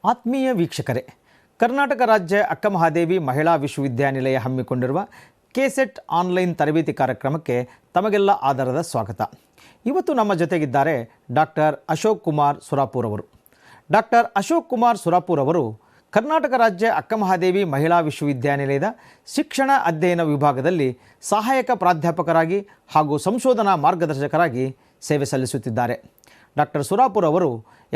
ಆತ್ಮೀಯ ವೀಕ್ಷಕರೇ, ಕರ್ನಾಟಕ ರಾಜ್ಯ ಅಕ್ಕಮಹಾದೇವಿ ಮಹಿಳಾ ವಿಶ್ವವಿದ್ಯಾನಿಲಯ ಹಮ್ಮಿಕೊಂಡಿರುವ ಕೆಸೆಟ್ ಆನ್ಲೈನ್ ತರಬೇತಿ ಕಾರ್ಯಕ್ರಮಕ್ಕೆ ತಮಗೆಲ್ಲ ಆಧಾರದ ಸ್ವಾಗತ. ಇವತ್ತು ನಮ್ಮ ಜೊತೆಗಿದ್ದಾರೆ ಡಾಕ್ಟರ್ ಅಶೋಕ್ ಕುಮಾರ್ ಸುರಾಪುರ್ ಅವರು. ಡಾಕ್ಟರ್ ಅಶೋಕ್ ಕುಮಾರ್ ಸುರಾಪುರ್ ಅವರು ಕರ್ನಾಟಕ ರಾಜ್ಯ ಅಕ್ಕಮಹಾದೇವಿ ಮಹಿಳಾ ವಿಶ್ವವಿದ್ಯಾನಿಲಯದ ಶಿಕ್ಷಣ ಅಧ್ಯಯನ ವಿಭಾಗದಲ್ಲಿ ಸಹಾಯಕ ಪ್ರಾಧ್ಯಾಪಕರಾಗಿ ಹಾಗೂ ಸಂಶೋಧನಾ ಮಾರ್ಗದರ್ಶಕರಾಗಿ ಸೇವೆ ಸಲ್ಲಿಸುತ್ತಿದ್ದಾರೆ. ಡಾಕ್ಟರ್ ಸುರಾಪುರ್ ಅವರು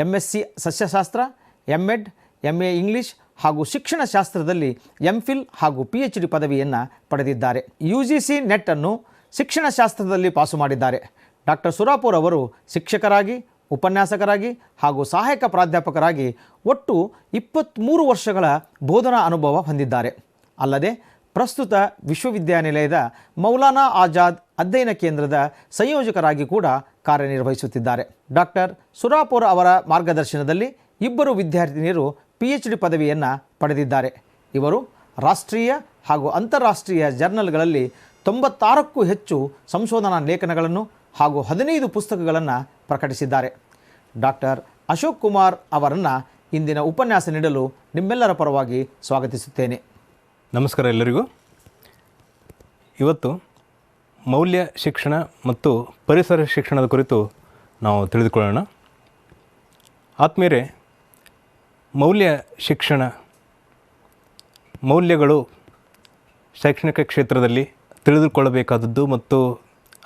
MSc ಸಸ್ಯಶಾಸ್ತ್ರ, MEd, MA ಇಂಗ್ಲಿಷ್ ಹಾಗೂ ಶಿಕ್ಷಣಶಾಸ್ತ್ರದಲ್ಲಿ MPhil ಹಾಗೂ PhD ಪದವಿಯನ್ನು ಪಡೆದಿದ್ದಾರೆ. UGC ನೆಟ್ ಅನ್ನು ಶಿಕ್ಷಣಶಾಸ್ತ್ರದಲ್ಲಿ ಪಾಸು ಮಾಡಿದ್ದಾರೆ. ಡಾಕ್ಟರ್ ಸುರಾಪುರ್ ಅವರು ಶಿಕ್ಷಕರಾಗಿ, ಉಪನ್ಯಾಸಕರಾಗಿ ಹಾಗೂ ಸಹಾಯಕ ಪ್ರಾಧ್ಯಾಪಕರಾಗಿ ಒಟ್ಟು 23 ವರ್ಷಗಳ ಬೋಧನಾ ಅನುಭವ ಹೊಂದಿದ್ದಾರೆ. ಅಲ್ಲದೆ ಪ್ರಸ್ತುತ ವಿಶ್ವವಿದ್ಯಾನಿಲಯದ ಮೌಲಾನಾ ಆಜಾದ್ ಅಧ್ಯಯನ ಕೇಂದ್ರದ ಸಂಯೋಜಕರಾಗಿ ಕೂಡ ಕಾರ್ಯನಿರ್ವಹಿಸುತ್ತಿದ್ದಾರೆ. ಡಾಕ್ಟರ್ ಸುರಾಪುರ್ ಅವರ ಮಾರ್ಗದರ್ಶನದಲ್ಲಿ 2 ವಿದ್ಯಾರ್ಥಿನಿಯರು PhD ಪದವಿಯನ್ನು ಪಡೆದಿದ್ದಾರೆ. ಇವರು ರಾಷ್ಟ್ರೀಯ ಹಾಗೂ ಅಂತಾರಾಷ್ಟ್ರೀಯ ಜರ್ನಲ್ಗಳಲ್ಲಿ 96ಕ್ಕೂ ಹೆಚ್ಚು ಸಂಶೋಧನಾ ಲೇಖನಗಳನ್ನು ಹಾಗೂ 15 ಪುಸ್ತಕಗಳನ್ನು ಪ್ರಕಟಿಸಿದ್ದಾರೆ. ಡಾಕ್ಟರ್ ಅಶೋಕ್ ಕುಮಾರ್ ಅವರನ್ನು ಇಂದಿನ ಉಪನ್ಯಾಸ ನೀಡಲು ನಿಮ್ಮೆಲ್ಲರ ಪರವಾಗಿ ಸ್ವಾಗತಿಸುತ್ತೇನೆ. ನಮಸ್ಕಾರ ಎಲ್ಲರಿಗೂ. ಇವತ್ತು ಮೌಲ್ಯ ಶಿಕ್ಷಣ ಮತ್ತು ಪರಿಸರ ಶಿಕ್ಷಣದ ಕುರಿತು ನಾವು ತಿಳಿದುಕೊಳ್ಳೋಣ. ಆತ್ಮೀಯರೇ, ಮೌಲ್ಯ ಶಿಕ್ಷಣ, ಮೌಲ್ಯಗಳು ಶೈಕ್ಷಣಿಕ ಕ್ಷೇತ್ರದಲ್ಲಿ ತಿಳಿದುಕೊಳ್ಳಬೇಕಾದದ್ದು ಮತ್ತು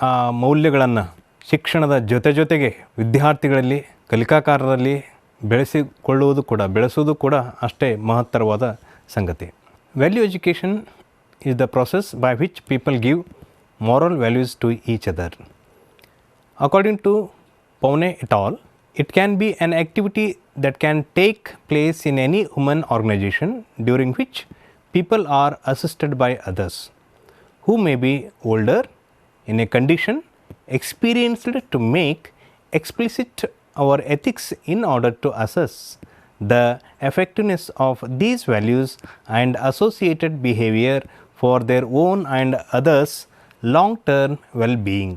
ಆ ಮೌಲ್ಯಗಳನ್ನು ಶಿಕ್ಷಣದ ಜೊತೆಗೆ ವಿದ್ಯಾರ್ಥಿಗಳಲ್ಲಿ, ಕಲಿಕಾಕಾರರಲ್ಲಿ ಬೆಳೆಸುವುದು ಕೂಡ ಅಷ್ಟೇ ಮಹತ್ತರವಾದ ಸಂಗತಿ. Value education is the process by which people give moral values to each other. According to Paune et al., it can be an activity that can take place in any human organization during which people are assisted by others who may be older in a condition experienced to make explicit our ethics in order to assess the effectiveness of these values and associated behavior for their own and others' long-term well-being,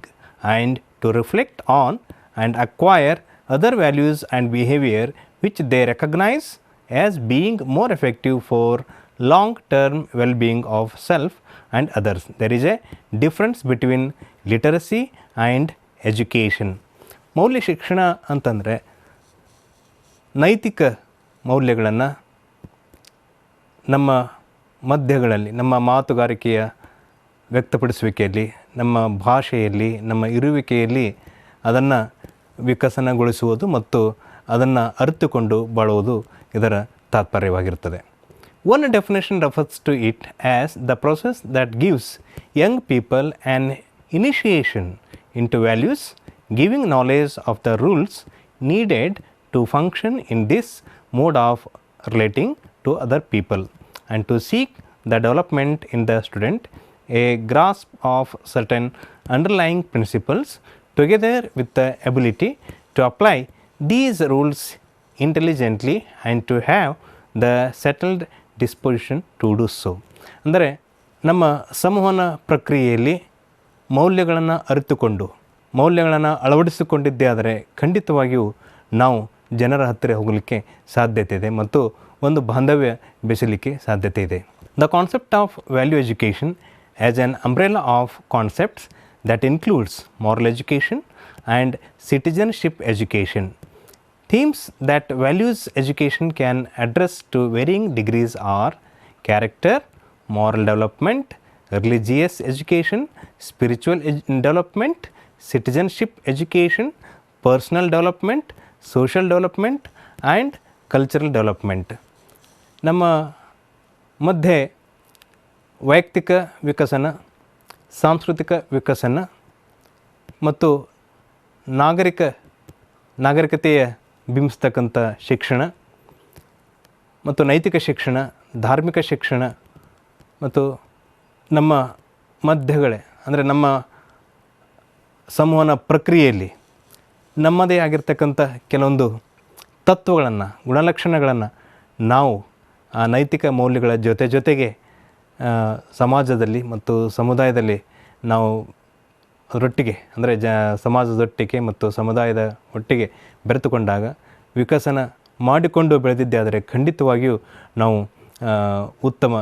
and to reflect on and acquire other values and behavior which they recognize as being more effective for long-term well-being of self and others. There is a difference between literacy and education. ಮೌಲ್ಯ ಶಿಕ್ಷಣ ಅಂತಂದರೆ ನೈತಿಕ ಮೌಲ್ಯಗಳನ್ನು ನಮ್ಮ ಮಧ್ಯಗಳಲ್ಲಿ, ನಮ್ಮ ಮಾತುಗಾರಿಕೆಯ ವ್ಯಕ್ತಪಡಿಸುವಿಕೆಯಲ್ಲಿ, ನಮ್ಮ ಭಾಷೆಯಲ್ಲಿ, ನಮ್ಮ ಇರುವಿಕೆಯಲ್ಲಿ ಅದನ್ನು ವಿಕಸನಗೊಳಿಸುವುದು ಮತ್ತು ಅದನ್ನು ಅರಿತುಕೊಂಡು ಬಾಳುವುದು ಇದರ ತಾತ್ಪರ್ಯವಾಗಿರುತ್ತದೆ. One definition refers to it as the process that gives young people an initiation into values, giving knowledge of the rules needed to function in this mode of relating to other people, and to seek the development in the student a grasp of certain underlying principles together with the ability to apply these rules intelligently and to have the settled disposition to do so. ಅಂದರೆ ನಮ್ಮ ಸಂವಹನ ಪ್ರಕ್ರಿಯೆಯಲ್ಲಿ ಮೌಲ್ಯಗಳನ್ನು ಅರಿತುಕೊಂಡು ಮೌಲ್ಯಗಳನ್ನು ಅಳವಡಿಸಿಕೊಂಡಿದ್ದೇ ಆದರೆ ಖಂಡಿತವಾಗಿಯೂ ನಾವು ಜನರ ಹತ್ತಿರ ಹೋಗಲಿಕ್ಕೆ ಸಾಧ್ಯತೆ ಇದೆ ಮತ್ತು ಒಂದು ಬಾಂಧವ್ಯ ಬೆಸಲಿಕ್ಕೆ ಸಾಧ್ಯತೆ ಇದೆ. The concept of value education as an umbrella of concepts that includes moral education and citizenship education. Themes that values education can address to varying degrees are character, moral development, religious education, spiritual development, citizenship education, personal development, social development and cultural development. ನಮ್ಮ ಮಧ್ಯೆ ವೈಯಕ್ತಿಕ ವಿಕಸನ, ಸಾಂಸ್ಕೃತಿಕ ವಿಕಸನ ಮತ್ತು ನಾಗರಿಕತೆಯ ಬಿಂಬಿಸ್ತಕ್ಕಂಥ ಶಿಕ್ಷಣ ಮತ್ತು ನೈತಿಕ ಶಿಕ್ಷಣ, ಧಾರ್ಮಿಕ ಶಿಕ್ಷಣ ಮತ್ತು ನಮ್ಮ ಮಧ್ಯಗಳೇ ಅಂದರೆ ನಮ್ಮ ಸಂವಹನ ಪ್ರಕ್ರಿಯೆಯಲ್ಲಿ ನಮ್ಮದೇ ಆಗಿರ್ತಕ್ಕಂಥ ಕೆಲವೊಂದು ತತ್ವಗಳನ್ನು, ಗುಣಲಕ್ಷಣಗಳನ್ನು ನಾವು ಆ ನೈತಿಕ ಮೌಲ್ಯಗಳ ಜೊತೆಗೆ ಸಮಾಜದಲ್ಲಿ ಮತ್ತು ಸಮುದಾಯದಲ್ಲಿ ನಾವು ಅದರೊಟ್ಟಿಗೆ ಅಂದರೆ ಸಮಾಜದೊಟ್ಟಿಗೆ ಮತ್ತು ಸಮುದಾಯದ ಒಟ್ಟಿಗೆ ಬೆರೆತುಕೊಂಡಾಗ ವಿಕಸನ ಮಾಡಿಕೊಂಡು ಬೆಳೆದಿದ್ದೆ ಆದರೆ ಖಂಡಿತವಾಗಿಯೂ ನಾವು ಉತ್ತಮ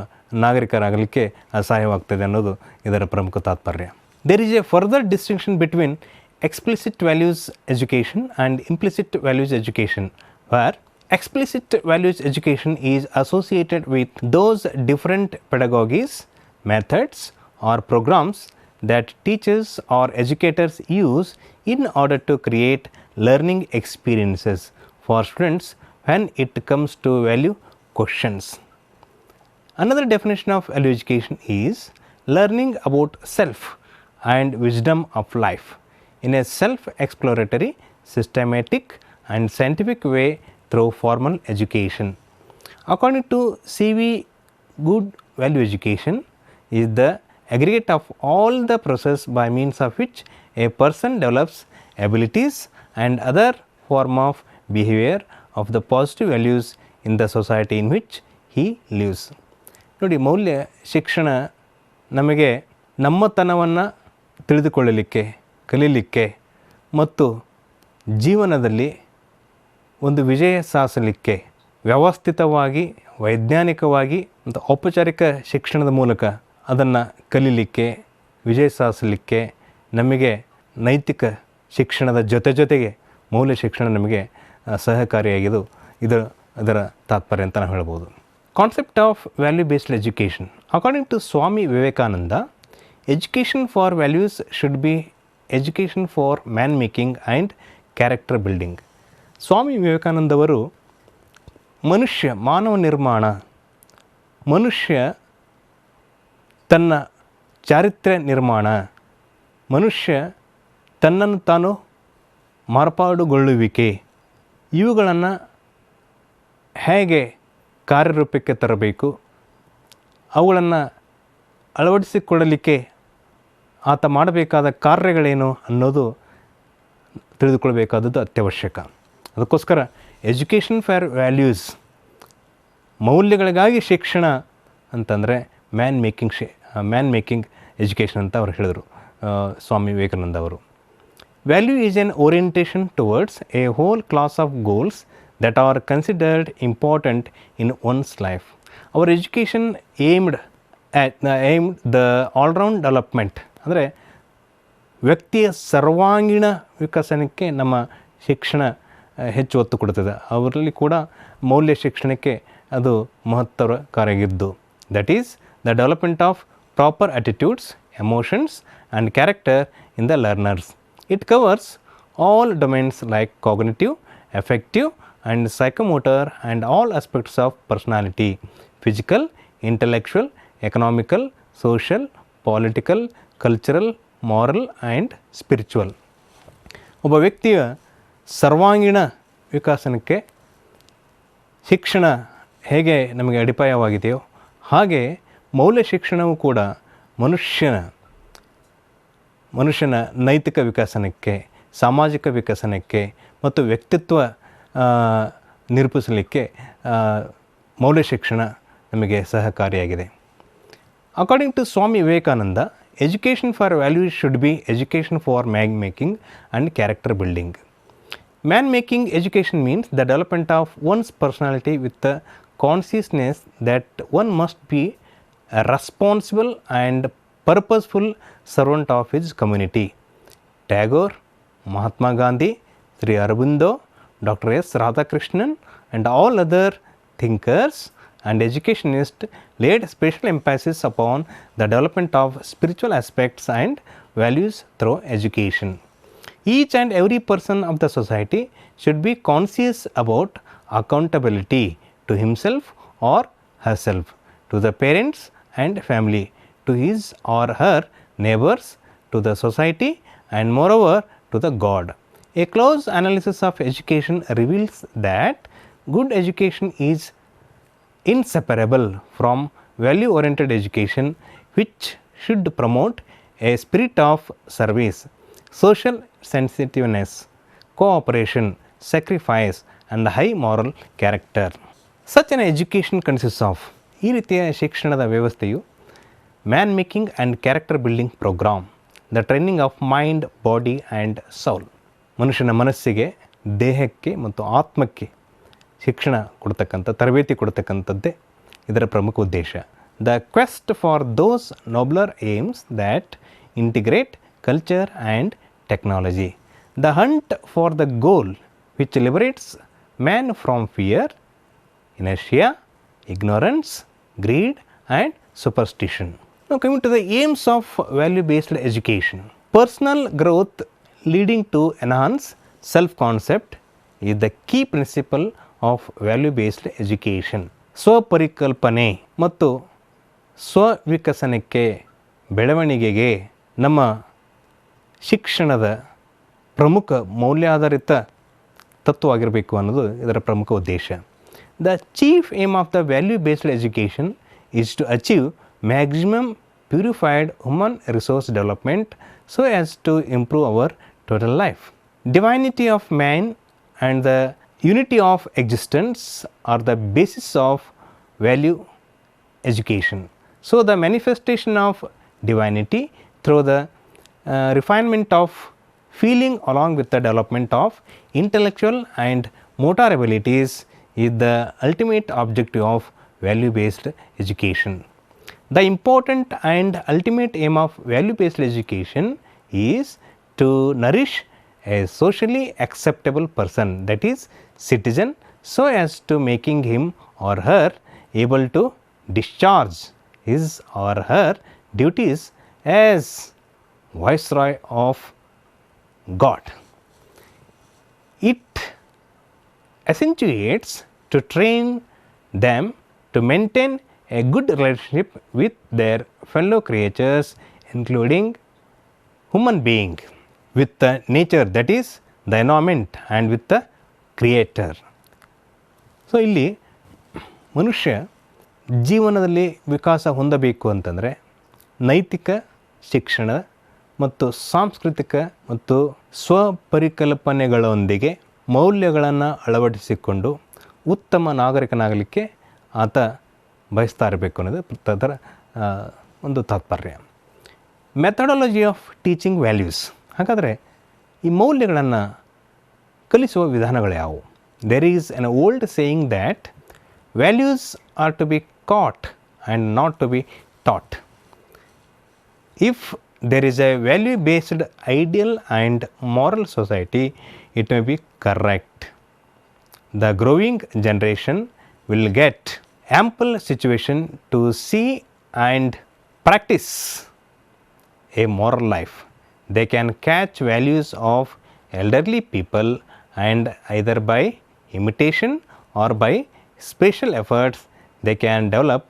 ನಾಗರಿಕರಾಗಲಿಕ್ಕೆ ಸಹಾಯವಾಗ್ತದೆ ಅನ್ನೋದು ಇದರ ಪ್ರಮುಖ ತಾತ್ಪರ್ಯ. There is a further distinction between explicit values education and implicit values education, where explicit values education is associated with those different pedagogies, methods or programs that teachers or educators use in order to create learning experiences for students when it comes to value questions. Another definition of value education is learning about self and wisdom of life in a self-exploratory, systematic and scientific way through formal education. According to C.V. Good, value education is the aggregate of all the process by means of which a person develops abilities and other form of behavior of the positive values in the society in which he lives. ನೋಡಿ, ಮೌಲ್ಯ ಶಿಕ್ಷಣ ನಮಗೆ ನಮ್ಮತನವನ್ನು ತಿಳಿದುಕೊಳ್ಳಲಿಕ್ಕೆ, ಕಲೀಲಿಕ್ಕೆ ಮತ್ತು ಜೀವನದಲ್ಲಿ ಒಂದು ವಿಜಯ ಸಾಧಿಸಲಿಕ್ಕೆ ವ್ಯವಸ್ಥಿತವಾಗಿ, ವೈಜ್ಞಾನಿಕವಾಗಿ ಮತ್ತು ಔಪಚಾರಿಕ ಶಿಕ್ಷಣದ ಮೂಲಕ ಅದನ್ನು ಕಲೀಲಿಕ್ಕೆ, ವಿಜಯ ಸಾಧಿಸಲಿಕ್ಕೆ ನಮಗೆ ನೈತಿಕ ಶಿಕ್ಷಣದ ಜೊತೆಗೆ ಮೌಲ್ಯ ಶಿಕ್ಷಣ ನಮಗೆ ಸಹಕಾರಿಯಾಗಿದ್ದು ಇದರ ತಾತ್ಪರ್ಯ ಅಂತ ನಾವು ಹೇಳ್ಬೋದು. Concept of value based education. According to Swami Vivekananda, education for values should be education for man making and character building. Swami ವಿವೇಕಾನಂದವರು ಮಾನವ ನಿರ್ಮಾಣ, ಮನುಷ್ಯ ತನ್ನ ಚಾರಿತ್ರ್ಯ ನಿರ್ಮಾಣ, ಮನುಷ್ಯ ತನ್ನನ್ನು ತಾನು ಮಾರ್ಪಾಡುಗೊಳ್ಳುವಿಕೆ, ಇವುಗಳನ್ನು ಹೇಗೆ ಕಾರ್ಯರೂಪಕ್ಕೆ ತರಬೇಕು, ಅವುಗಳನ್ನು ಅಳವಡಿಸಿಕೊಳ್ಳಲಿಕ್ಕೆ ಆತ ಮಾಡಬೇಕಾದ ಕಾರ್ಯಗಳೇನು ಅನ್ನೋದು ತಿಳಿದುಕೊಳ್ಬೇಕಾದದ್ದು ಅತ್ಯವಶ್ಯಕ. ಅದಕ್ಕೋಸ್ಕರ ಎಜುಕೇಷನ್ ಫಾರ್ ವ್ಯಾಲ್ಯೂಸ್, ಮೌಲ್ಯಗಳಿಗಾಗಿ ಶಿಕ್ಷಣ ಅಂತಂದರೆ ಮ್ಯಾನ್ ಮೇಕಿಂಗ್ ಎಜುಕೇಷನ್ ಅಂತ ಅವ್ರು ಹೇಳಿದರು ಸ್ವಾಮಿ ವಿವೇಕಾನಂದ ಅವರು. Value is N orientation towards A hole class of goals that are considered important in once life. Hour education aimed the all-round development, ಅಂದರೆ ವ್ಯಕ್ತಿಯ ಸರ್ವಾಂಗೀಣ ವಿಕಸನಕ್ಕೆ ನಮ್ಮ ಶಿಕ್ಷಣ ಹೆಚ್ಚು ಒತ್ತು ಕೊಡುತ್ತದೆ. ಅವರಲ್ಲಿ ಕೂಡ ಮೌಲ್ಯ ಶಿಕ್ಷಣಕ್ಕೆ ಅದು ಮಹತ್ವಕಾರಿಯಾಗಿದ್ದು, that is the development of proper attitudes, emotions and character in the learners. It covers all domains like cognitive, effective and psychomotor and all aspects of personality, physical, intellectual, economical, social, political, cultural, moral and spiritual. ಒಬ್ಬ ವ್ಯಕ್ತಿಯ ಸರ್ವಾಂಗೀಣ ವಿಕಾಸನಕ್ಕೆ ಶಿಕ್ಷಣ ಹೇಗೆ ನಮಗೆ ಅಡಿಪಾಯವಾಗಿದೆಯೋ ಹಾಗೆ ಮೌಲ್ಯ ಶಿಕ್ಷಣವೂ ಕೂಡ ಮನುಷ್ಯನ ನೈತಿಕ ವಿಕಸನಕ್ಕೆ, ಸಾಮಾಜಿಕ ವಿಕಸನಕ್ಕೆ ಮತ್ತು ವ್ಯಕ್ತಿತ್ವ ನಿರೂಪಿಸಲಿಕ್ಕೆ ಮೌಲ್ಯ ಶಿಕ್ಷಣ ನಮಗೆ ಸಹಕಾರಿಯಾಗಿದೆ. According to Swami Vivekananda, education for values should be education for man making and character building. Man making education means the development of one's personality with the consciousness that one must be a responsible and purposeful servant of his community. Tagore, Mahatma Gandhi, Sri Aurobindo, Dr. S. Radhakrishnan and all other thinkers and educationists laid special emphasis upon the development of spiritual aspects and values through education. Each and every person of the society should be conscious about accountability to himself or herself, to the parents and family, to his or her neighbors, to the society and moreover to the God. A close analysis of education reveals that good education is inseparable from value oriented education, which should promote a spirit of service, social sensitiveness, cooperation, sacrifice and high moral character. Such an education consists of, ಈ ರೀತಿಯ ಶಿಕ್ಷಣದ ವ್ಯವಸ್ಥೆಯು man making and character building program, the training of mind, body and soul. ಮನುಷ್ಯನ ಮನಸ್ಸಿಗೆ, ದೇಹಕ್ಕೆ ಮತ್ತು ಆತ್ಮಕ್ಕೆ ಶಿಕ್ಷಣ ಕೊಡ್ತಕ್ಕಂಥ ತರಬೇತಿ ಕೊಡ್ತಕ್ಕಂಥದ್ದೇ ಇದರ ಪ್ರಮುಖ ಉದ್ದೇಶ. The quest for those nobler aims that integrate culture and technology. The hunt for the goal which liberates man from fear, inertia, ignorance, greed and superstition. Now coming to the aims of value-based education. Personal growth leading to enhanced self-concept is the key principle of value-based education. ಸ್ವಪರಿಕಲ್ಪನೆ ಮತ್ತು ಸ್ವವಿಕಸನಕ್ಕೆ ಬೆಳವಣಿಗೆಗೆ ನಮ್ಮ ಶಿಕ್ಷಣದ ಪ್ರಮುಖ ಮೌಲ್ಯಾಧಾರಿತ ತತ್ವವಾಗಿರಬೇಕು ಅನ್ನೋದು ಇದರ ಪ್ರಮುಖ ಉದ್ದೇಶ. The chief aim of the value based education is to achieve maximum purified human resource development so as to improve our total life. Divinity of man and the unity of existence are the basis of value education. So the manifestation of divinity through the refinement of feeling along with the development of intellectual and motor abilities is the ultimate objective of value based education. The important and ultimate aim of value based education is to nourish a socially acceptable person, that is citizen, so as to making him or her able to discharge his or her duties as viceroy of God. It accentuates to train them to maintain a good relationship with their fellow creatures, including human being, with the nature, that is the environment, and with the creator. So ಇಲ್ಲಿ ಮನುಷ್ಯ ಜೀವನದಲ್ಲಿ ವಿಕಾಸ ಹೊಂದಬೇಕು ಅಂತಂದರೆ ನೈತಿಕ ಶಿಕ್ಷಣ ಮತ್ತು ಸಾಂಸ್ಕೃತಿಕ ಮತ್ತು ಸ್ವಪರಿಕಲ್ಪನೆಗಳೊಂದಿಗೆ ಮೌಲ್ಯಗಳನ್ನು ಅಳವಡಿಸಿಕೊಂಡು ಉತ್ತಮ ನಾಗರಿಕನಾಗಲಿಕ್ಕೆ ಆತ ಬಯಸ್ತಾ ಇರಬೇಕು ಅನ್ನೋದು ಅದರ ಒಂದು ತಾತ್ಪರ್ಯ. Methodology of teaching values. ಹಾಗಾದರೆ ಈ ಮೌಲ್ಯಗಳನ್ನು ಕಲಿಸುವ ವಿಧಾನಗಳು ಯಾವುವು? There is an old saying that values are to be caught and not to be taught. If there is a value based ideal and moral society, it may be correct. The growing generation will get ample situation to see and practice a moral life. They can catch values of elderly people, and either by imitation or by special efforts they can develop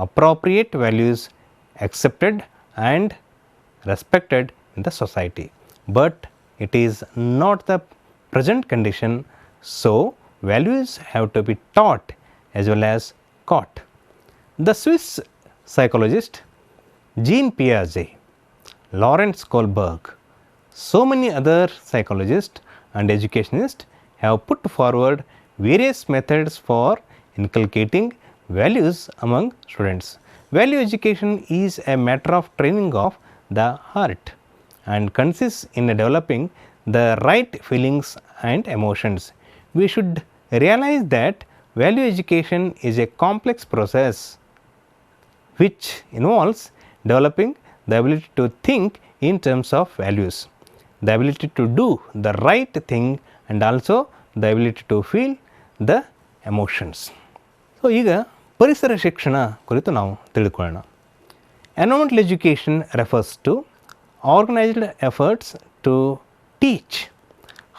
appropriate values accepted and respected in the society. But it is not the present condition, so values have to be taught as well as caught. The Swiss psychologist Jean Piaget, Lawrence Kohlberg, so many other psychologists and educationists have put forward various methods for inculcating values among students. Value education is a matter of training of the heart and consists in developing the right feelings and emotions. We should realize that value education is a complex process which involves developing the ability to think in terms of values, the ability to do the right thing, and also the ability to feel the emotions. So ಈಗ ಪರಿಸರ ಶಿಕ್ಷಣ ಕುರಿತು ನಾವು ತಿಳ್ಕೊಳ್ಳೋಣ. Environmental education refers to organized efforts to teach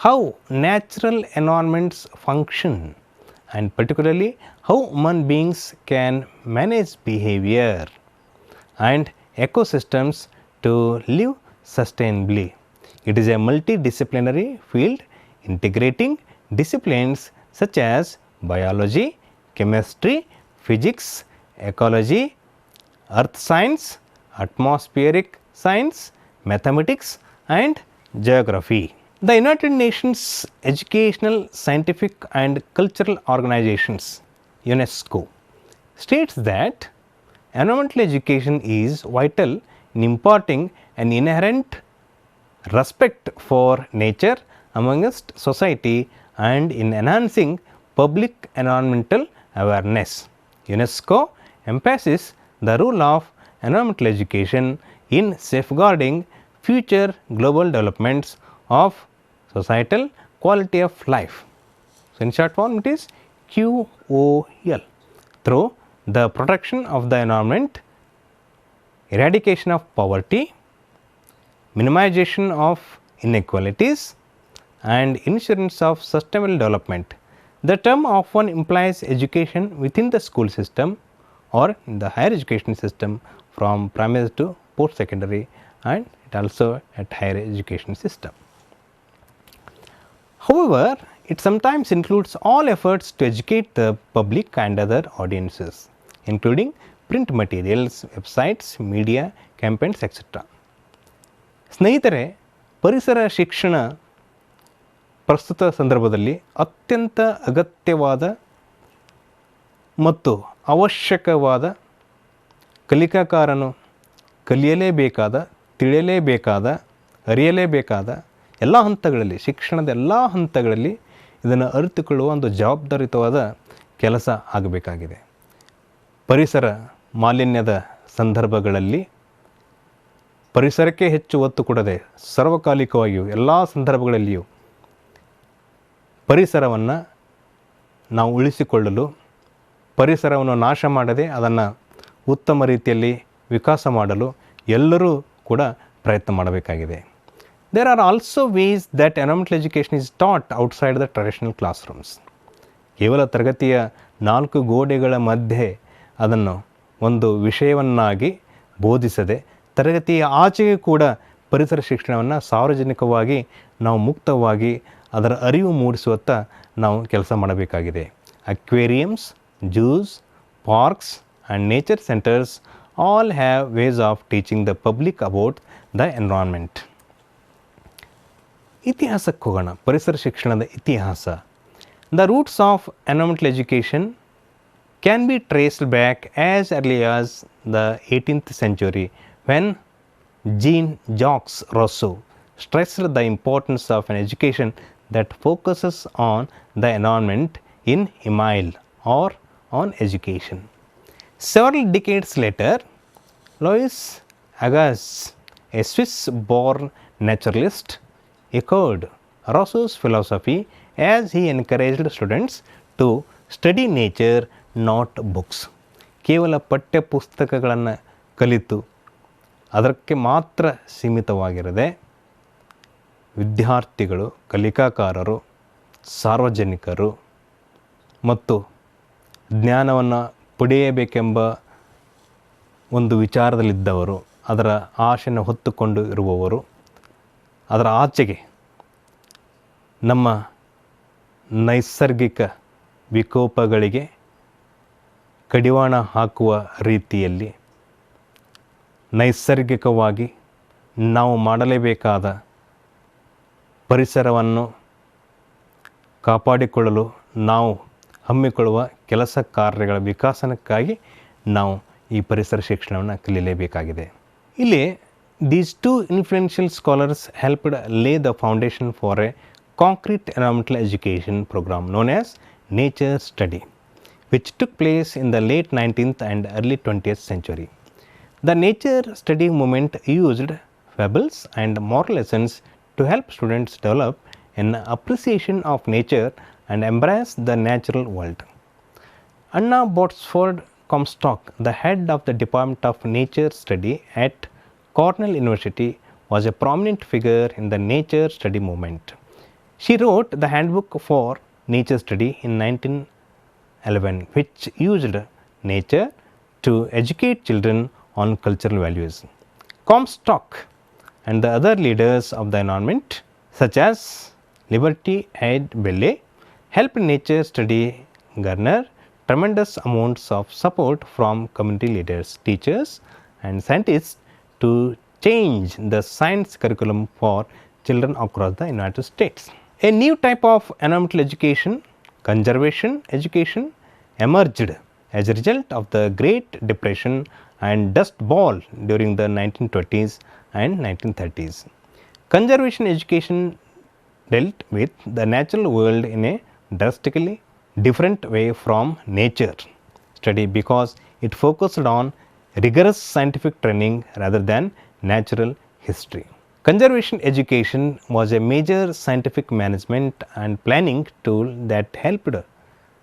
how natural environments function, and particularly how human beings can manage behavior and ecosystems to live sustainably. It is a multidisciplinary field integrating disciplines such as biology, chemistry, physics, ecology, earth science, atmospheric science, mathematics and geography. The United Nations Educational, Scientific and Cultural Organizations, UNESCO, states that environmental education is vital in imparting an inherent respect for nature amongst society and in enhancing public environmental awareness. UNESCO emphasizes the role of environmental education in safeguarding future global developments of societal quality of life. So, in short form it is QOL. Through the protection of the environment, eradication of poverty, minimization of inequalities, and insurance of sustainable development. The term often implies education within the school system or in the higher education system from primary to post secondary, and it also at higher education system. However, it sometimes includes all efforts to educate the public and other audiences, including print materials, websites, media, campaigns, etc. ಸ್ನೇಹಿತರೆ, ಪರಿಸರ ಶಿಕ್ಷಣ ಪ್ರಸ್ತುತ ಸಂದರ್ಭದಲ್ಲಿ ಅತ್ಯಂತ ಅಗತ್ಯವಾದ ಮತ್ತು ಅವಶ್ಯಕವಾದ, ಕಲಿಕಾಕಾರನು ಕಲಿಯಲೇಬೇಕಾದ, ತಿಳಿಯಲೇಬೇಕಾದ, ಅರಿಯಲೇಬೇಕಾದ ಎಲ್ಲ ಹಂತಗಳಲ್ಲಿ, ಶಿಕ್ಷಣದ ಎಲ್ಲ ಹಂತಗಳಲ್ಲಿ ಇದನ್ನು ಅರಿತುಕೊಳ್ಳುವ ಒಂದು ಜವಾಬ್ದಾರಿಯುತವಾದ ಕೆಲಸ ಆಗಬೇಕಾಗಿದೆ. ಪರಿಸರ ಮಾಲಿನ್ಯದ ಸಂದರ್ಭಗಳಲ್ಲಿ ಪರಿಸರಕ್ಕೆ ಹೆಚ್ಚು ಒತ್ತು ಕೊಡದೆ ಸಾರ್ವಕಾಲಿಕವಾಗಿಯೂ ಎಲ್ಲ ಸಂದರ್ಭಗಳಲ್ಲಿಯೂ ಪರಿಸರವನ್ನು ನಾವು ಉಳಿಸಿಕೊಳ್ಳಲು, ಪರಿಸರವನ್ನು ನಾಶ ಮಾಡದೆ ಅದನ್ನು ಉತ್ತಮ ರೀತಿಯಲ್ಲಿ ವಿಕಾಸ ಮಾಡಲು ಎಲ್ಲರೂ ಕೂಡ ಪ್ರಯತ್ನ ಮಾಡಬೇಕಾಗಿದೆ. There are also ways that environmental education is taught outside the traditional classrooms. ಕೇವಲ ತರಗತಿಯ 4 ಗೋಡೆಗಳ ಮಧ್ಯೆ ಅದನ್ನು ಒಂದು ವಿಷಯವನ್ನಾಗಿ ಬೋಧಿಸದೆ ತರಗತಿಯ ಆಚೆಗೆ ಕೂಡ ಪರಿಸರ ಶಿಕ್ಷಣವನ್ನು ಸಾರ್ವಜನಿಕವಾಗಿ ನಾವು ಮುಕ್ತವಾಗಿ ಅದರ ಅರಿವು ಮೂಡಿಸುವತ್ತ ನಾವು ಕೆಲಸ ಮಾಡಬೇಕಾಗಿದೆ. Aquariums, juice, parks and nature centres all have ways of teaching the public about the environment. ಇತಿಹಾಸಕ್ಕೆ ಹೋಗೋಣ. ಪರಿಸರ ಶಿಕ್ಷಣದ ಇತಿಹಾಸ. The roots of environmental education can be traced back as early as the 18th century when Jean-Jacques Rousseau stressed the importance of an education that focuses on the environment in Emile or on education. Several decades later, Louis Agassiz, a Swiss-born naturalist, echoed Rousseau's philosophy as he encouraged students to study nature, not books. ಕೇವಲ ಪಠ್ಯ ಪುಸ್ತಕಗಳನ್ನು ಕಲಿತು ಅದಕ್ಕೆ ಮಾತ್ರ ಸೀಮಿತವಾಗಿರದೆ ವಿದ್ಯಾರ್ಥಿಗಳು, ಕಲಿಕಾಕಾರರು, ಸಾರ್ವಜನಿಕರು ಮತ್ತು ಜ್ಞಾನವನ್ನು ಪಡೆಯಬೇಕೆಂಬ ಒಂದು ವಿಚಾರದಲ್ಲಿದ್ದವರು, ಅದರ ಆಶೆಯನ್ನು ಹೊತ್ತುಕೊಂಡು ಇರುವವರು, ಅದರ ಆಚೆಗೆ ನಮ್ಮ ನೈಸರ್ಗಿಕ ವಿಕೋಪಗಳಿಗೆ ಕಡಿವಾಣ ಹಾಕುವ ರೀತಿಯಲ್ಲಿ ನೈಸರ್ಗಿಕವಾಗಿ ನಾವು ಮಾಡಲೇಬೇಕಾದ ಪರಿಸರವನ್ನು ಕಾಪಾಡಿಕೊಳ್ಳಲು ನಾವು ಹಮ್ಮಿಕೊಳ್ಳುವ ಕೆಲಸ ಕಾರ್ಯಗಳ ವಿಕಾಸನಕ್ಕಾಗಿ ನಾವು ಈ ಪರಿಸರ ಶಿಕ್ಷಣವನ್ನು ಕಲಿಯಲೇಬೇಕಾಗಿದೆ. ಇಲ್ಲಿ these two influential scholars helped lay the foundation for a concrete environmental education program known as nature study, which took place in the late 19th and early 20th century. The nature study movement used fables and moral lessons to help students develop an appreciation of nature and embrace the natural world. Anna Botsford Comstock, the head of the Department of Nature Study at Cornell University, was a prominent figure in the nature study movement. She wrote the handbook for nature study in 1911, which used nature to educate children on cultural values. Comstock and the other leaders of the environment, such as Liberty Hyde Bailey, helped nature study garner tremendous amounts of support from community leaders, teachers, and scientists to change the science curriculum for children across the United States. A new type of environmental education, conservation education, emerged as a result of the Great Depression and Dust Bowl during the 1920s and 1930s. Conservation education dealt with the natural world in a drastically different way from nature study because it focused on rigorous scientific training rather than natural history. Conservation education was a major scientific management and planning tool that helped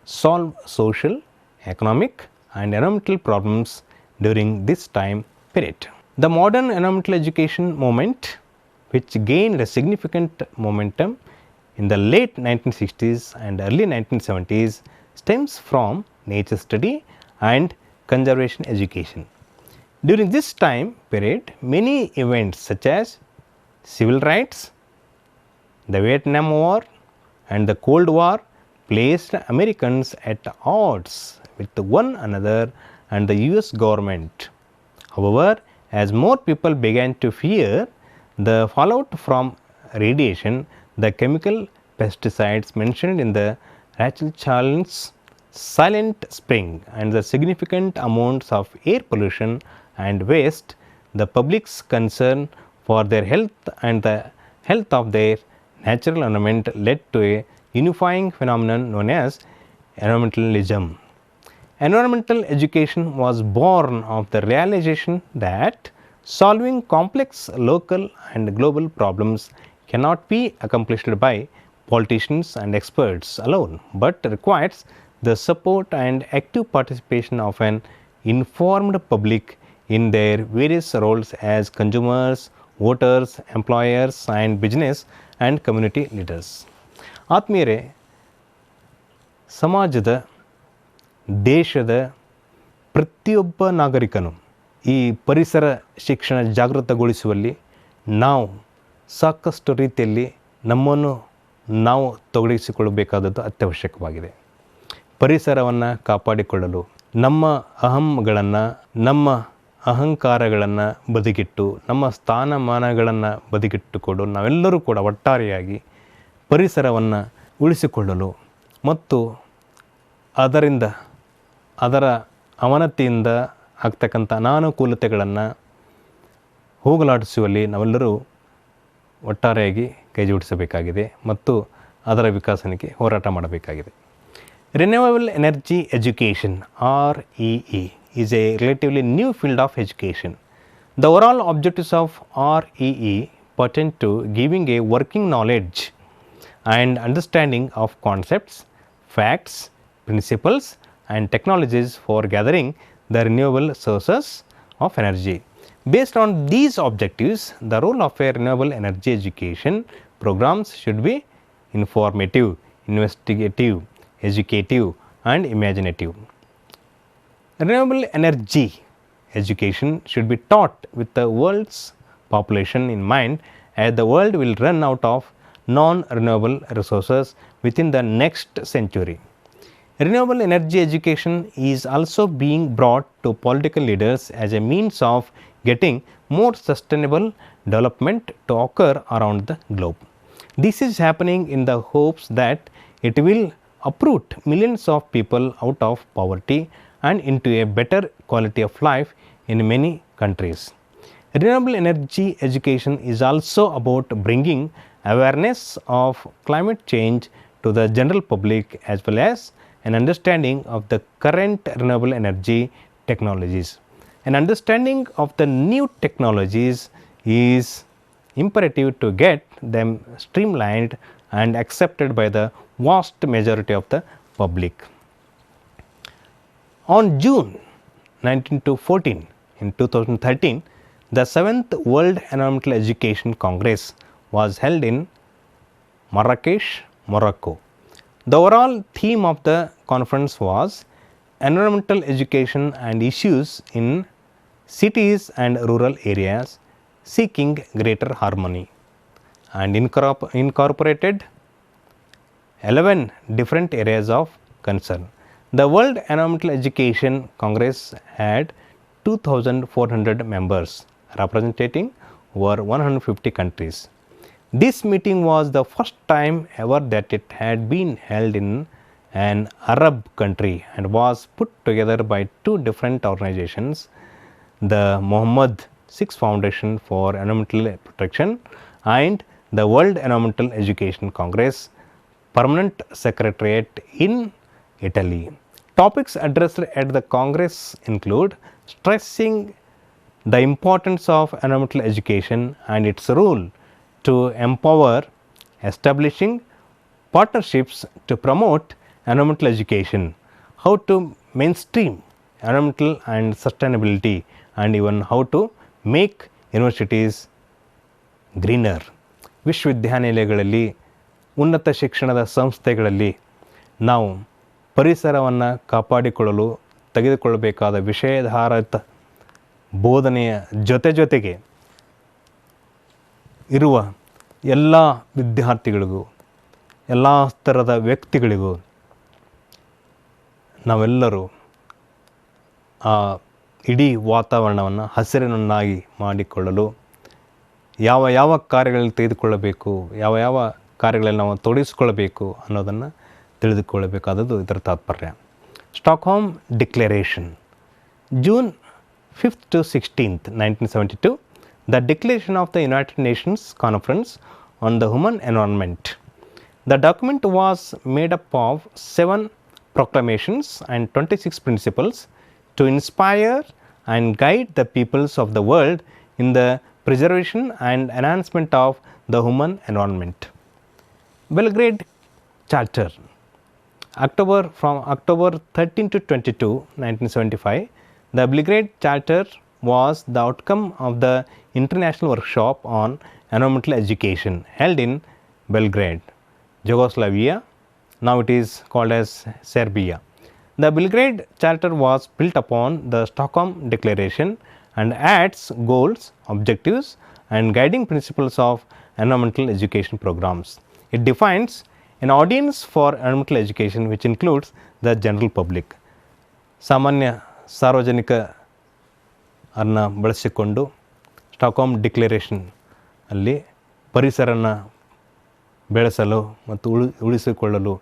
solve social, economic, and environmental problems during this time period. The modern environmental education movement, which gained a significant momentum in the late 1960s and early 1970s, stems from nature study and conservation education. During this time period, many events such as civil rights, the Vietnam War, and the Cold War placed Americans at odds with one another and the US government. However, as more people began to fear the fallout from radiation, the chemical pesticides mentioned in the Rachel Challen's Silent Spring and the significant amounts of air pollution and waste, the public's concern for their health and the health of their natural environment led to a unifying phenomenon known as environmentalism. Environmental education was born of the realization that solving complex local and global problems cannot be accomplished by politicians and experts alone, but requires the support and active participation of an informed public in their various roles as consumers, voters, employers, and business and community leaders. ಆತ್ಮೀಯರೇ, ಸಮಾಜದ ದೇಶದ ಪ್ರತಿಯೊಬ್ಬ ನಾಗರಿಕನು ಈ ಪರಿಸರ ಶಿಕ್ಷಣ ಜಾಗೃತಗೊಳಿಸುವಲ್ಲಿ ನಾವು ಸಾಕಷ್ಟು ರೀತಿಯಲ್ಲಿ ನಮ್ಮನ್ನು ನಾವು ತೊಡಗಿಸಿಕೊಳ್ಳಬೇಕಾದದ್ದು ಅತ್ಯವಶ್ಯಕವಾಗಿದೆ. ಪರಿಸರವನ್ನು ಕಾಪಾಡಿಕೊಳ್ಳಲು ನಮ್ಮ ಅಹಂಗಳನ್ನು, ನಮ್ಮ ಅಹಂಕಾರಗಳನ್ನು ಬದಿಗಿಟ್ಟು, ನಮ್ಮ ಸ್ಥಾನಮಾನಗಳನ್ನು ಬದಿಗಿಟ್ಟುಕೊಂಡು ನಾವೆಲ್ಲರೂ ಕೂಡ ಒಟ್ಟಾರೆಯಾಗಿ ಪರಿಸರವನ್ನು ಉಳಿಸಿಕೊಳ್ಳಲು ಮತ್ತು ಅದರ ಅವನತಿಯಿಂದ ಆಗ್ತಕ್ಕಂಥ ಅನಾನುಕೂಲತೆಗಳನ್ನು ಹೋಗಲಾಡಿಸುವಲ್ಲಿ ನಾವೆಲ್ಲರೂ ಒಟ್ಟಾರೆಯಾಗಿ ಕೈಜೋಡಿಸಬೇಕಾಗಿದೆ ಮತ್ತು ಅದರ ವಿಕಾಸನೆಗೆ ಹೋರಾಟ ಮಾಡಬೇಕಾಗಿದೆ. Renewable Energy Education REE is a relatively new field of education. The overall objectives of REE pertain to giving a working knowledge and understanding of concepts, facts, principles and technologies for gathering the renewable sources of energy. Based on these objectives, the role of a renewable energy education programs should be informative, investigative, educative and imaginative. Renewable energy education should be taught with the world's population in mind, as the world will run out of non-renewable resources within the next century. Renewable energy education is also being brought to political leaders as a means of getting more sustainable development to occur around the globe. This is happening in the hopes that it will uproot millions of people out of poverty and into a better quality of life in many countries. Renewable energy education is also about bringing awareness of climate change to the general public as well as an understanding of the current renewable energy technologies. An understanding of the new technologies is imperative to get them streamlined and accepted by the vast majority of the public. On June 19-14 in 2013, the 7th World Environmental Education Congress was held in Marrakesh, Morocco. The overall theme of the conference was environmental education and issues in cities and rural areas, seeking greater harmony, and incorporated 11 different areas of concern. The World Environmental Education Congress had 2,400 members representing over 150 countries. This meeting was the first time ever that it had been held in an Arab country and was put together by two different organizations, the Muhammad VI Foundation for Environmental Protection and the World Environmental Education Congress Permanent Secretariat in Italy. Topics addressed at the Congress include stressing the importance of environmental education and its role to empower, establishing partnerships to promote environmental education, how to mainstream environmental and sustainability, and even how to make universities greener. ವಿಶ್ವವಿದ್ಯಾನಿಲಯಗಳಲ್ಲಿ, ಉನ್ನತ ಶಿಕ್ಷಣದ ಸಂಸ್ಥೆಗಳಲ್ಲಿ ನಾವು ಪರಿಸರವನ್ನು ಕಾಪಾಡಿಕೊಳ್ಳಲು ತೆಗೆದುಕೊಳ್ಳಬೇಕಾದ ವಿಷಯಾಧಾರಿತ ಬೋಧನೆಯ ಜೊತೆಗೆ ಇರುವ ಎಲ್ಲ ವಿದ್ಯಾರ್ಥಿಗಳಿಗೂ, ಎಲ್ಲ ಸ್ತರದ ವ್ಯಕ್ತಿಗಳಿಗೂ ನಾವೆಲ್ಲರೂ ಆ ಇಡೀ ವಾತಾವರಣವನ್ನು ಹಸಿರಿನನ್ನಾಗಿ ಮಾಡಿಕೊಳ್ಳಲು ಯಾವ ಕಾರ್ಯಗಳಲ್ಲಿ ತೆಗೆದುಕೊಳ್ಳಬೇಕು, ಯಾವ ಕಾರ್ಯಗಳಲ್ಲಿ ನಾವು ತೊಡಗಿಸಿಕೊಳ್ಳಬೇಕು ಅನ್ನೋದನ್ನು ತಿಳಿದುಕೊಳ್ಳಬೇಕಾದದ್ದು ಇದರ ತಾತ್ಪರ್ಯ. Stockholm declaration. June 5th to 16th, 1972, the Declaration of the United Nations Conference on the Human Environment. The document was made up of 7 proclamations and 26 principles to inspire and guide the peoples of the world in the preservation and enhancement of the human environment. Belgrade Charter. From October 13 to 22, 1975, the Belgrade Charter was the outcome of the international workshop on environmental education held in Belgrade, Yugoslavia. Now it is called as Serbia. The Belgrade Charter was built upon the Stockholm Declaration and adds goals, objectives, and guiding principles of environmental education programs. It defines an audience for environmental education which includes the general public. ಸಾಮಾನ್ಯ ಸಾರ್ವಜನಿಕರನ್ನು ಬಳಸಿಕೊಂಡು Stockholm declaration ಅಲ್ಲಿ ಪರಿಸರನ ಬೆಳೆಸಲು ಮತ್ತು ಉಳಿಸಿಕೊಳ್ಳಲು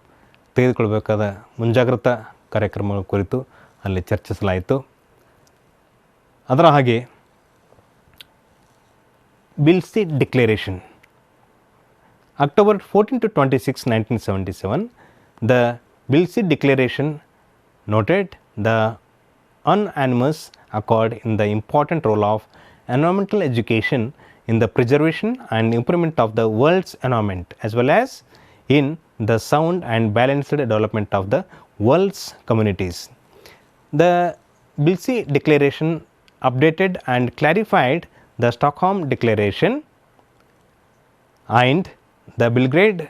ತೆಗೆದುಕೊಳ್ಳಬೇಕಾದ ಮುಂಜಾಗ್ರತಾ ಕಾರ್ಯಕ್ರಮಗಳ ಕುರಿತು ಅಲ್ಲಿ ಚರ್ಚಿಸಲಾಯಿತು. ಅದರ ಹಾಗೆ ಬಿಲ್ಸಿ declaration. October 14 to 26, 1977, the Bilsi Declaration noted the unanimous accord in the important role of environmental education in the preservation and improvement of the world's environment, as well as in the sound and balanced development of the world's communities. The Bilsi Declaration updated and clarified the Stockholm Declaration and the Belgrade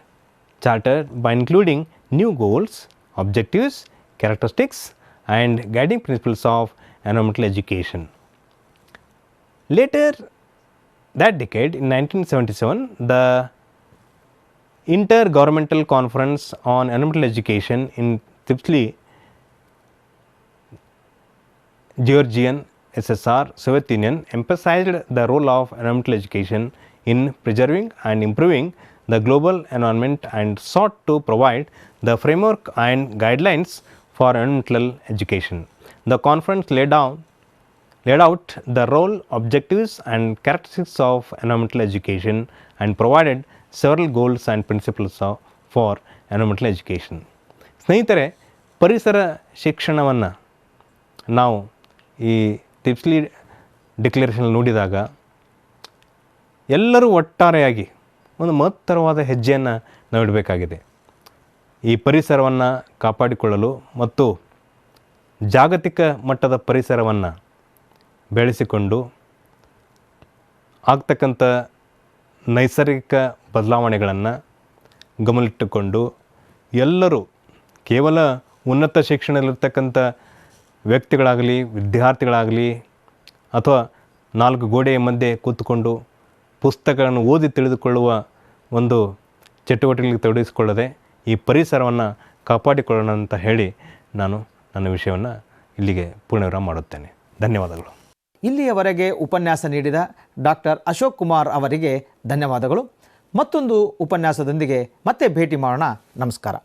Charter by including new goals, objectives, characteristics, and guiding principles of environmental education. Later that decade, in 1977, the Intergovernmental Conference on Environmental Education in Tbilisi, Georgian SSR, Soviet Union, emphasized the role of environmental education in preserving and improving the global environment and sought to provide the framework and guidelines for environmental education. The conference laid out the role, objectives, and characteristics of environmental education and provided several goals and principles for environmental education. ಸ್ನೇಹಿತರೆ, ಪರಿಸರ ಶಿಕ್ಷಣವನ್ನು ನಾವು ಈ ಟಿಪ್ಸ್ಲಿ declaration ನೋಡಿದಾಗ ಎಲ್ಲರೂ ಒಟ್ಟಾರೆಯಾಗಿ ಒಂದು ಮಹತ್ತರವಾದ ಹೆಜ್ಜೆಯನ್ನು ನಾವು ಇಡಬೇಕಾಗಿದೆ. ಈ ಪರಿಸರವನ್ನು ಕಾಪಾಡಿಕೊಳ್ಳಲು ಮತ್ತು ಜಾಗತಿಕ ಮಟ್ಟದ ಪರಿಸರವನ್ನು ಬೆಳೆಸಿಕೊಂಡು ಆಗ್ತಕ್ಕಂಥ ನೈಸರ್ಗಿಕ ಬದಲಾವಣೆಗಳನ್ನು ಗಮನದಲ್ಲಿಟ್ಟುಕೊಂಡು ಎಲ್ಲರೂ ಕೇವಲ ಉನ್ನತ ಶಿಕ್ಷಣದಲ್ಲಿರ್ತಕ್ಕಂಥ ವ್ಯಕ್ತಿಗಳಾಗಲಿ, ವಿದ್ಯಾರ್ಥಿಗಳಾಗಲಿ, ಅಥವಾ 4 ಗೋಡೆಯ ಮಧ್ಯೆ ಕೂತ್ಕೊಂಡು ಪುಸ್ತಕಗಳನ್ನು ಓದಿ ತಿಳಿದುಕೊಳ್ಳುವ ಒಂದು ಚಟುವಟಿಕೆಗಳಿಗೆ ತೊಡಗಿಸಿಕೊಳ್ಳದೆ ಈ ಪರಿಸರವನ್ನು ಕಾಪಾಡಿಕೊಳ್ಳೋಣ ಅಂತ ಹೇಳಿ ನಾನು ನನ್ನ ವಿಷಯವನ್ನು ಇಲ್ಲಿಗೆ ಪೂರ್ಣವಿರಾಮ ಮಾಡುತ್ತೇನೆ. ಧನ್ಯವಾದಗಳು. ಇಲ್ಲಿಯವರೆಗೆ ಉಪನ್ಯಾಸ ನೀಡಿದ ಡಾಕ್ಟರ್ ಅಶೋಕ್ ಕುಮಾರ್ ಅವರಿಗೆ ಧನ್ಯವಾದಗಳು. ಮತ್ತೊಂದು ಉಪನ್ಯಾಸದೊಂದಿಗೆ ಮತ್ತೆ ಭೇಟಿ ಮಾಡೋಣ. ನಮಸ್ಕಾರ.